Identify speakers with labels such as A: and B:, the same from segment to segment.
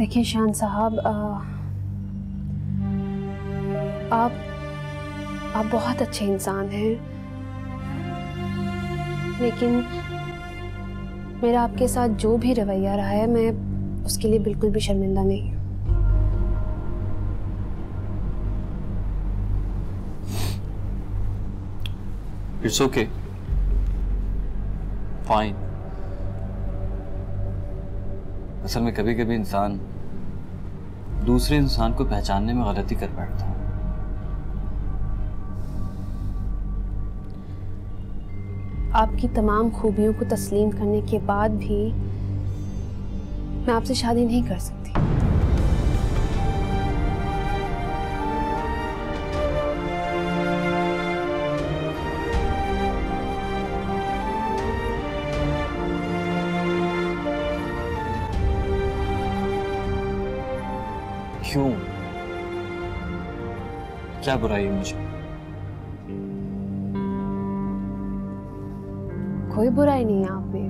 A: देखिए शान साहब, आप बहुत अच्छे इंसान हैं, लेकिन मेरा आपके साथ जो भी रवैया रहा है, मैं उसके लिए बिल्कुल भी शर्मिंदा नहीं हूँ।
B: It's okay, fine. असल में कभी कभी इंसान दूसरे इंसान को पहचानने में गलती कर बैठता है।
A: आपकी तमाम खूबियों को तस्लीम करने के बाद भी मैं आपसे शादी नहीं कर सकती।
B: क्यों? क्या बुराई है मुझे?
A: कोई बुराई नहीं है आप में,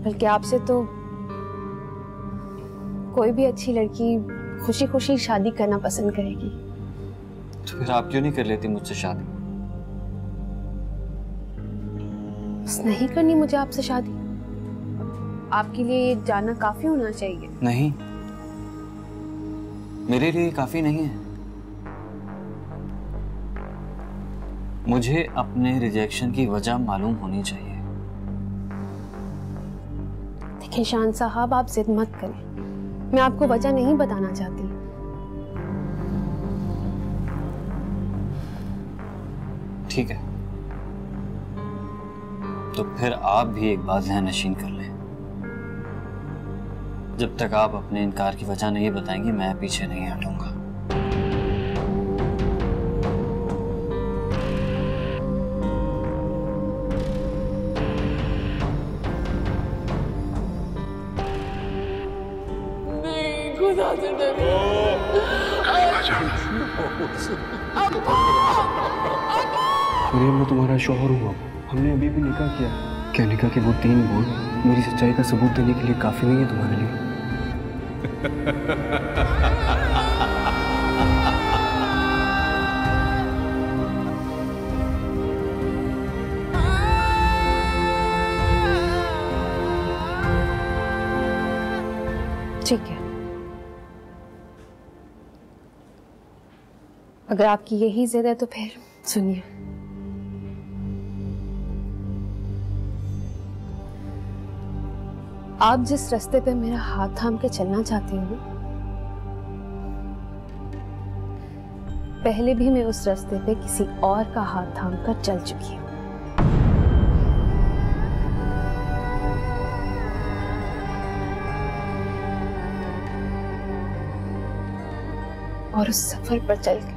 A: बल्कि आपसे तो कोई भी अच्छी लड़की खुशी खुशी शादी करना पसंद करेगी।
B: तो फिर आप क्यों नहीं कर लेती मुझसे शादी?
A: बस नहीं करनी मुझे आपसे शादी। आपके लिए ये जानना काफी होना चाहिए।
B: नहीं, मेरे लिए काफी नहीं है। मुझे अपने रिजेक्शन की वजह मालूम होनी चाहिए।
A: देखिए शान साहब, आप जिद मत करें, मैं आपको वजह नहीं बताना चाहती।
B: ठीक है, तो फिर आप भी एक बात ज़हन नशीन कर लें। जब तक आप अपने इनकार की वजह नहीं बताएंगी, मैं पीछे नहीं हटूंगा।
C: मरियम, मैं तुम्हारा शौहर हूँ। हमने अभी भी निकाह किया। क्या निकाह के वो 3 बोल मेरी सच्चाई का सबूत देने के लिए काफी नहीं है तुम्हारे लिए?
A: ठीक है, अगर आपकी यही जिद है तो फिर सुनिए। आप जिस रास्ते पे मेरा हाथ थाम के चलना चाहते हो, पहले भी मैं उस रास्ते पे किसी और का हाथ थाम कर चल चुकी हूँ। और उस सफर पर चलकर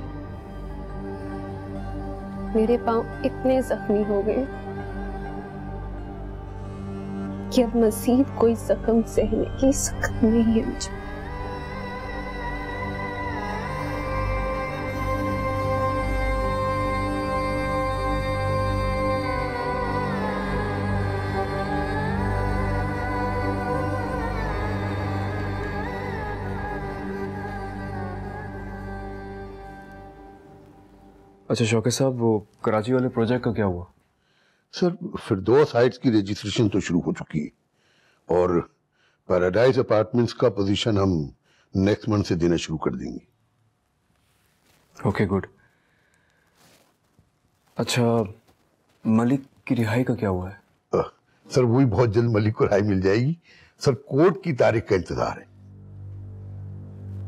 A: मेरे पांव इतने जख्मी हो गए कि अब मजीद कोई जख्म सहने की सकत नहीं है मुझे।
C: अच्छा शौकत साहब, वो कराची वाले प्रोजेक्ट का क्या हुआ?
D: सर, फिरदौस हाइट्स की रजिस्ट्रेशन तो शुरू हो चुकी है और पैराडाइज अपार्टमेंट्स का पोजीशन हम नेक्स्ट मंथ से देना शुरू कर देंगे।
C: Okay, good. अच्छा, मलिक की रिहाई का क्या हुआ है?
D: सर, वही बहुत जल्द मलिक को रिहाई मिल जाएगी। सर, कोर्ट की तारीख का इंतजार है।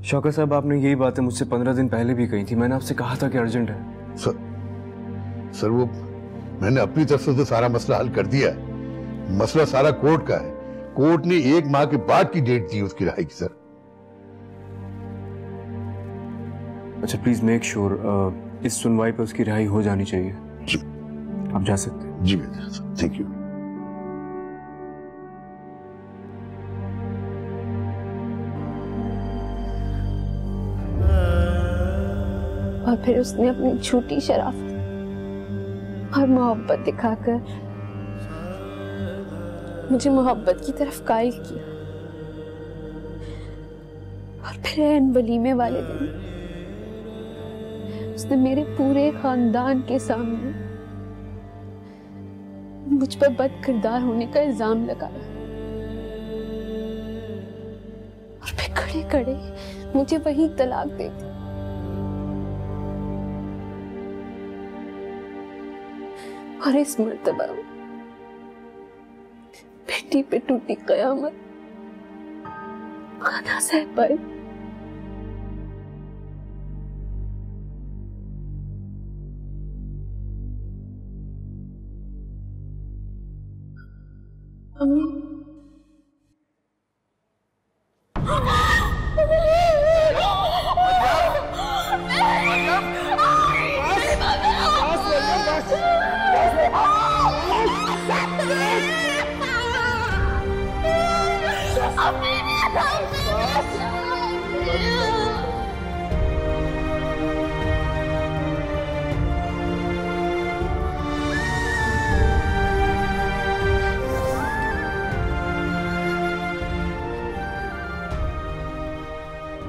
C: शौकत साहब, आपने यही बातें मुझसे 15 दिन पहले भी कही थी। मैंने आपसे कहा था कि अर्जेंट है।
D: सर वो मैंने अपनी तरफ से तो सारा मसला हल कर दिया है। मसला सारा कोर्ट का है। कोर्ट ने 1 माह के बाद की डेट दी उसकी रिहाई की। सर,
C: अच्छा प्लीज मेक श्योर इस सुनवाई पे उसकी रिहाई हो जानी चाहिए।
D: जी,
C: आप जा सकते हैं।
D: जी बेटा, थैंक यू।
A: और फिर उसने अपनी झूठी शराफत और मोहब्बत दिखाकर मुझे मोहब्बत की तरफ कायल किया, और फिर ऐन वलीमे वाले दिन उसने मेरे पूरे खानदान के सामने मुझ पर बद किरदार होने का इल्जाम लगाया, और फिर खड़े खड़े मुझे वही तलाक दे दी। और इस मर्तबा बेटी पे टूटी कयामत खाना सह पाए।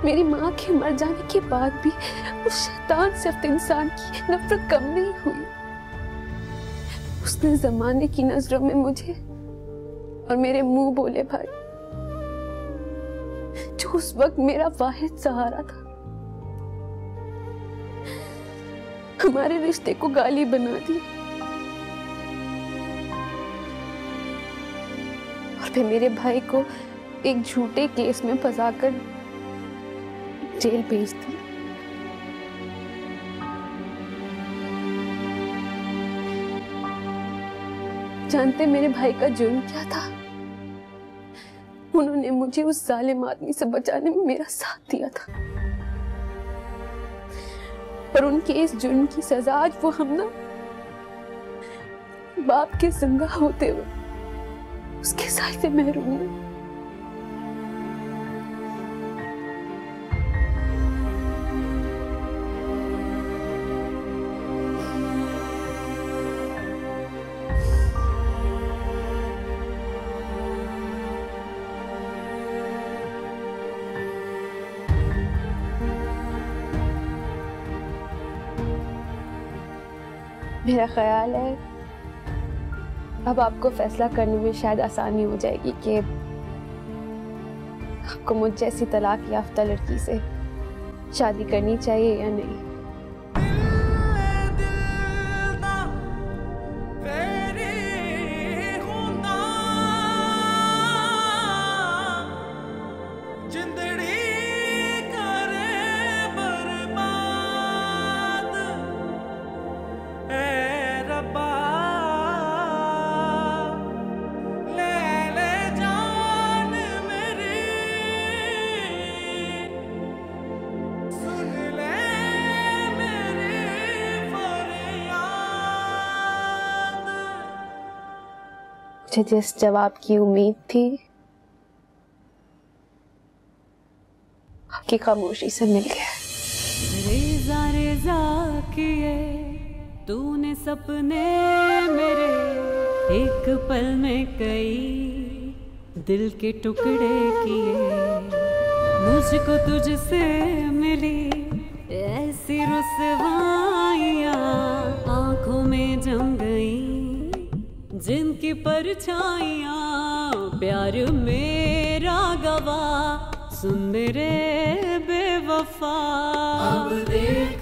A: मेरी माँ के मर जाने के बाद भी उस शैतान सिफ्त इंसान की नफरत कम नहीं हुई। उसने जमाने की नजरों में मुझे और मेरे मुंह बोले भाई, जो उस वक्त मेरा वाहिद सहारा था, हमारे रिश्ते को गाली बना दी, और फिर मेरे भाई को एक झूठे केस में फंसाकर जेल भेज दी। जानते मेरे भाई का जुर्म क्या था? उन्होंने मुझे उस जालिम आदमी से बचाने में मेरा साथ दिया था, पर उनके इस जुर्म की सजा आज वो हम ना बाप के संगा होते हुए उसके साथ से महरूम है। मेरा ख्याल है अब आपको फैसला करने में शायद आसानी हो जाएगी कि आपको मुझ जैसी तलाक याफ्ता लड़की से शादी करनी चाहिए या नहीं। मुझे जिस जवाब की उम्मीद थी आपकी खामोशी से मिल गया।
E: रेजा रेजा किए तूने सपने मेरे, एक पल में कई दिल के टुकड़े किए। मुझको तुझसे मिली ऐसी रुसवाइयाँ आंखों में जम गई, जिनकी परछाइयाँ प्यार मेरा गवाह। सुन मेरे बेवफा, अब देख